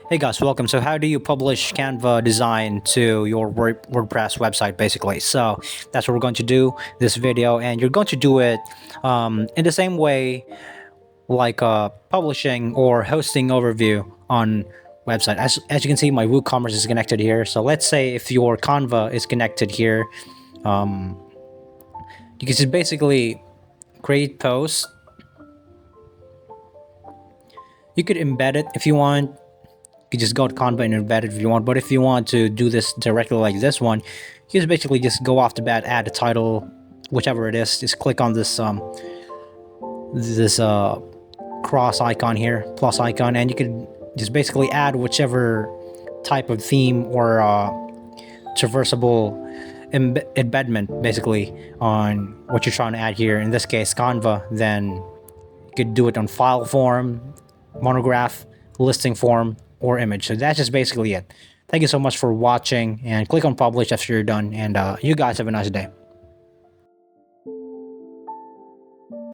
Hey guys, welcome. So how do you publish Canva design to your WordPress website basically? So that's what we're going to do this video, and you're going to do it in the same way like publishing or hosting overview on website. As you can see, my WooCommerce is connected here. So let's say if your Canva is connected here, you can just basically create posts. You could embed it if you want. You can just go to Canva and embed it if you want. But if you want to do this directly like this one, you just basically just go off the bat, add a title, whichever it is. Just click on this cross icon here, plus icon, and you could just basically add whichever type of theme or traversable embedment basically on what you're trying to add here. In this case, Canva. Then you could do it on file form, monograph, listing form, or image. So that's just basically it. Thank you so much for watching, and click on publish after you're done, and you guys have a nice day.